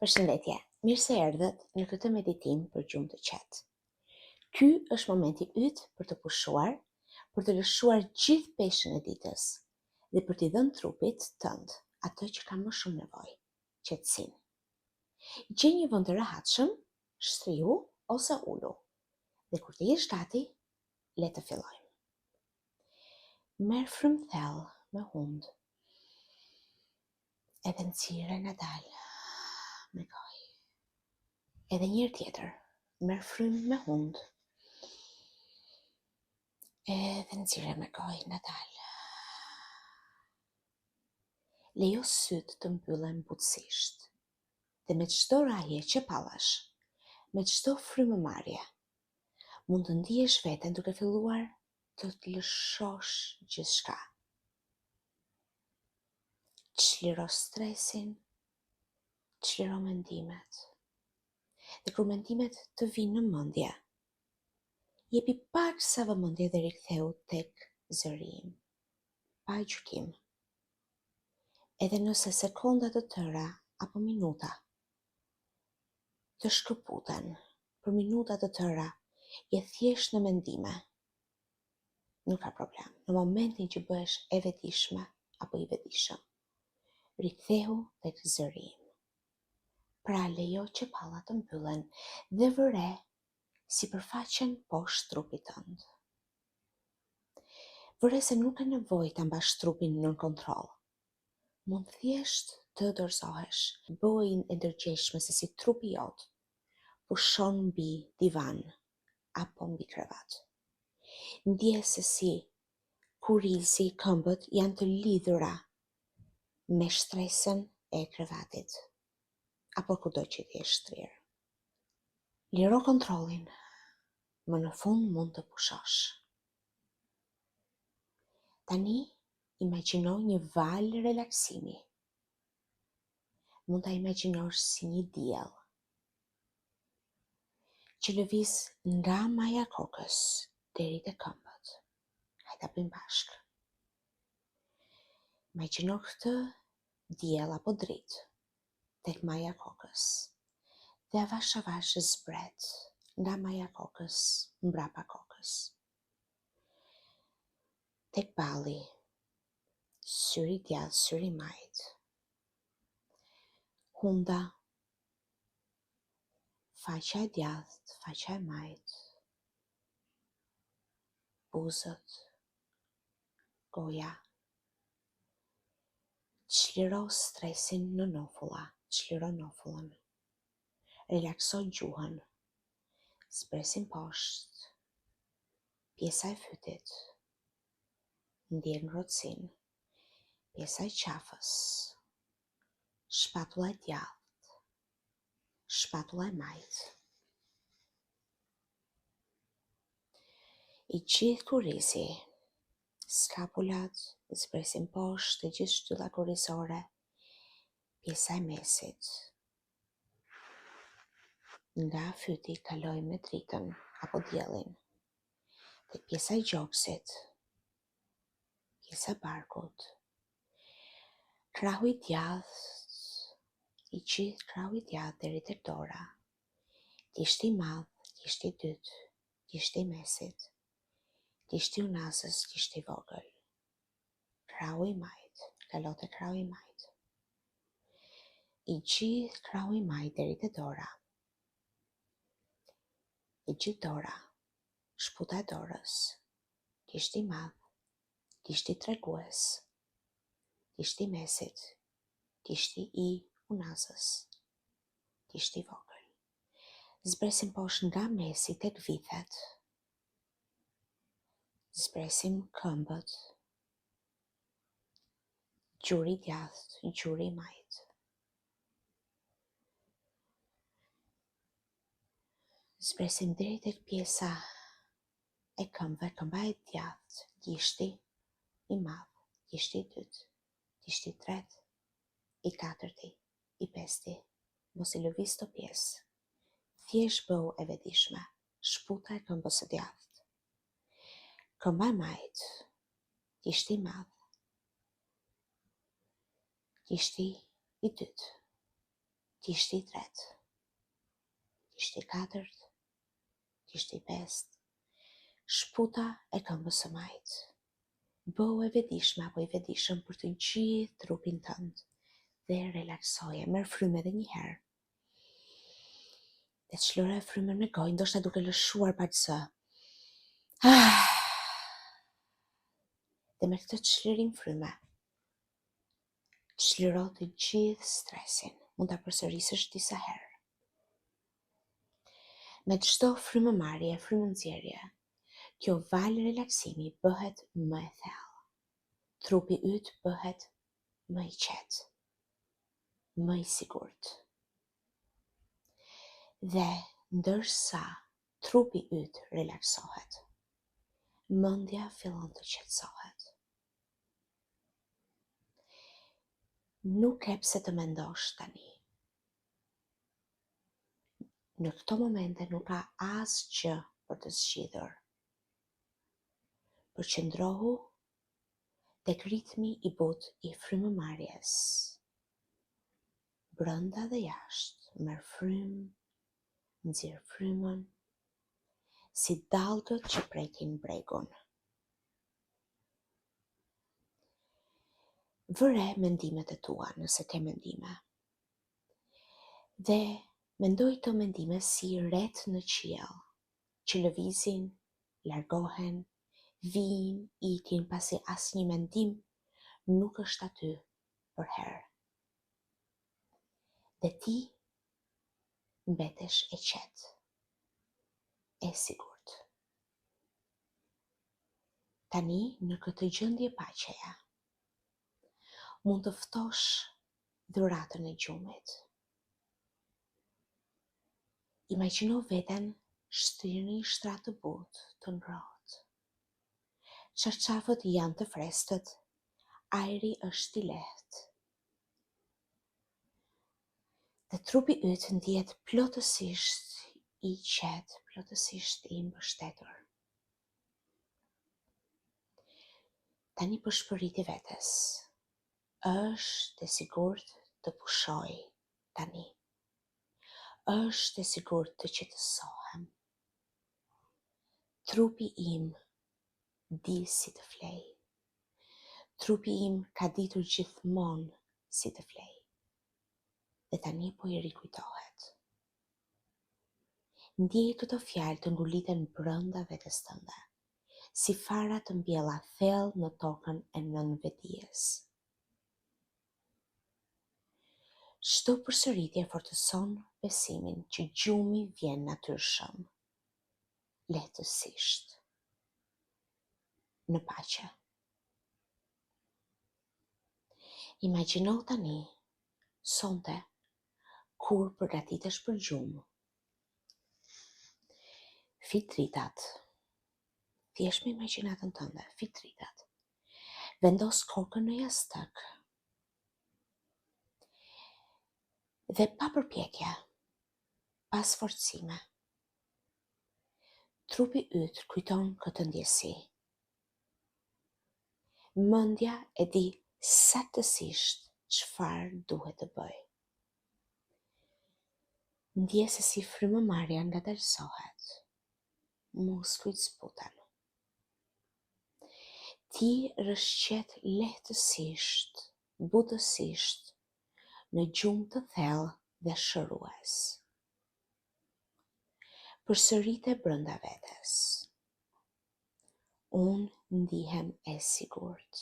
Përshëndetje, mirë se erdhët në këtë meditim për gjumë të qetë. Ky është momenti yt për të pushuar, për të lëshuar gjithë peshën e ditës dhe për t'i dhënë trupit tënd atë që ka më shumë nevojë, qetësinë. Gjej një vend të rehatshëm, shtrihu ose ulu. Dhe kur të jesh gati, le të fillojmë. Merr frymë thellë me hund. Edhe nxirre nadal me gojë. Edhe njërë tjetër, merr frymë me hund. Edhe nxirre me gojë nadal. Lejo sytë të mbyllen butësisht. Dhe me çdo rahje që pallash, me çdo frymëmarrje, mund të ndihesh veten duke filluar të lëshosh gjithçka. Çliro stresin, çliro mendimet. Dhe kur mendimet të vinë në mendje, jepi pak sa vëmendje dhe riktheu tek zëri im, pa gjykim. Edhe nëse sekonda të tëra apo minuta të shkëputen, për minuta të tëra je thjesht në mendime, nuk ka problem. Në momentin që bëhesh e vetishme apo i vetishëm, riktheu tek zëri im. Pra lejo që pallat të mbyllen dhe vëre sipërfaqen poshtë trupit tënd. Vëre se nuk ka nevojë ta mbash trupin nën kontroll. Mund thjesht të dorëzohesh. Bëj e ndërgjeshme se si trupi jot pushon mbi divan apo mbi krevat. Ndje se si kurizi, këmbët janë të lidhura me shtresën e krevatit apo kudo që ti je shtrirë. Liro kontrollin, më në fund mund të pushosh. Tani, imagjino një valë relaksimi. Mund ta imagjinosh si një diell që lëviz nga maja kokës deri te këmbët. Hajde ta bëjmë bashkë. Imagjino këtë diell apo dritë tek maja kokës. Dhe avash zbret nga maja kokës mbrapa kokës. Tek balli, syri djathtë, syri majt. Hunda, faqja e djathtë, faqja e majt. Buzët, goja. Çliro stresin në nofulla, çliro nofullën. Relakso gjuhën. Zbresim poshtë. Pjesa e fytit. Ndjen ngrohtësinë. Pjesa e qafës. Shpatulla e djathtë. Shpatulla e majtë. I gjithë kurizi. Skapulat, zbresim poshtë të gjithë shtylla kurrizore. Pjesa e mesit. Nga fyti kaloj me dritën apo diellin. Tek pjesa e gjoksit. Pjesa e barkut. Krahu i djathtë. I gjithë krahu i djathtë deri tek dora. Gishti i madh, gishti i dytë, gishti i mesit. Gishti i unazës, gishti i vogël. Krahu i majt, kalo te krahu i majt. I gjithë krahu i majt deri te dora. I gjithë dora, shputa e dorës, gishti i madh, gishti i tregues, gishti i mesit, gishti i unazës, gishti i vogël. Zbresim poshtë nga mesi tek vithet. Zbresim këmbët, gjuri i djathtë, gjuri i majt. Zbresim deri tek pjesa e këmbëve, këmba e djathtë, gishti i madh, gishti i dytë, gishti i tretë, i katërti, i pesti. Mos i lëviz të pjesë. Thjesht bëu e vetishme. Shputa e këmbës së djathtë. Këmba e majt, gishti i madh, gishti i dytë, Kishti i tretë, kishti i katërt, kishti i pestë, shputa e këmbës së majtë. Bëu e vetëdijshme apo i vetëdijshëm për të gjithë trupin tënd dhe relaksoje. Merr frymë edhe një herë. Dhe çlire frymën me gojë, ndoshta duke lëshuar pak zë. Dhe me këtë çlirim fryme, çliro të gjithë stresin. Mund ta përsërisësh disa herë. Me çdo frymëmarrje, frymënxjerrje, kjo valë relaksimi bëhet më e thellë. Trupi yt bëhet më i qetë, më i sigurt. Dhe ndërsa trupi yt relaksohet, mendja fillon të qetësohet. Nuk e pse të mendosh tani. Në këto momente nuk ka asgjë për të zgjidhur. Përqendrohu tek ritmi i butë i frymëmarrjes. Brenda dhe jashtë, merr frymë, nxjerr frymën, si dallgët që prekin bregun. Vëre mendimet e tua nëse ke mendime. Dhe mendoj të mendime si ret në qiell, që lëvizin, largohen, vijnë, ikin, pasi asnjë mendim nuk është aty për herë. Dhe ti mbetesh e qetë, e sigurt. Tani, në këtë gjendje paqeja, mund të ftosh dhuratën e gjumit. Imagjino veten shtirë në një shtrat të butë, të ngrohtë. Çarçafët janë të freskët, ajri është i lehtë. Dhe trupi yt ndihet plotësisht i qetë, plotësisht i mbështetur. Tani përshpëriti vetes. Është e sigurt të pushoj tani. Është e sigurt të qetësohem. Trupi im di si të flej. Trupi im ka ditur gjithmonë si të flej. Dhe tani po i rikujtohet. Ndjej këto fjalë të nguliten brenda vetes tënde, si fara të mbjella thellë në tokën e nënvetdijes. Çdo përsëritje fortëson besimin që gjumi vjen natyrshëm, lehtësisht, në paqe. Imagjino tani, sonte, kur përgatitesh për gjumë. Fit dritat. Thjesht me imagjinatën tënde, fit dritat. Vendos kokën në jastëk. Dhe pa përpjekje, pas forcime, trupi yt kujton këtë ndjesi. Mendja e di saktësisht çfarë duhet të bëj. Ndje se si frymëmarrja ngadalësohet, muskujt zbuten. Ti rrshqet lehtësisht, butësisht, në gjumë të thellë dhe shërues. Përsërite brenda vetes. Unë ndihem e sigurt.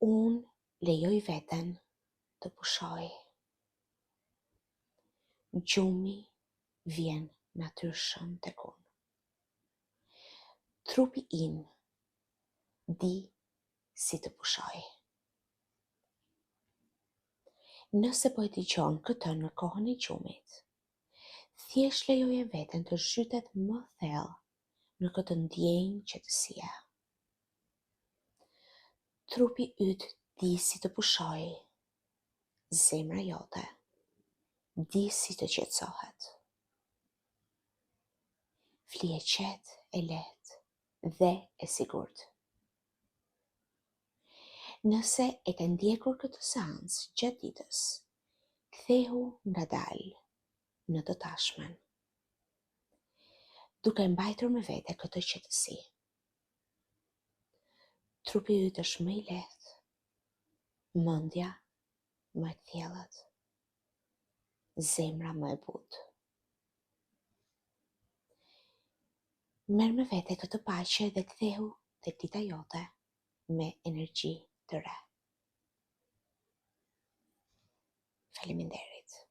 Unë lejoj veten të pushoj. Gjumi vjen natyrshëm tek unë. Trupi im di si të pushoj. Nëse po e dëgjon këtë në kohën e gjumit, thjesht lejoje veten të zhytet më thellë në këtë ndjenjë qetësie. Trupi yt di si të pushoj. Zemra jote di si të qetësohet. Flije qetë, e lehtë dhe e sigurt. Nëse e ke ndjekur këtë seancë gjatë ditës, Kthehu ngadalë në të tashmen, duke mbajtur me vete këtë qetësi. Trupi yt është më i lehtë, mendja më e thjellët, zemra më e butë. Merr me vete këtë paqe dhe kthehu tek dita jote me energji të re. Faleminderit.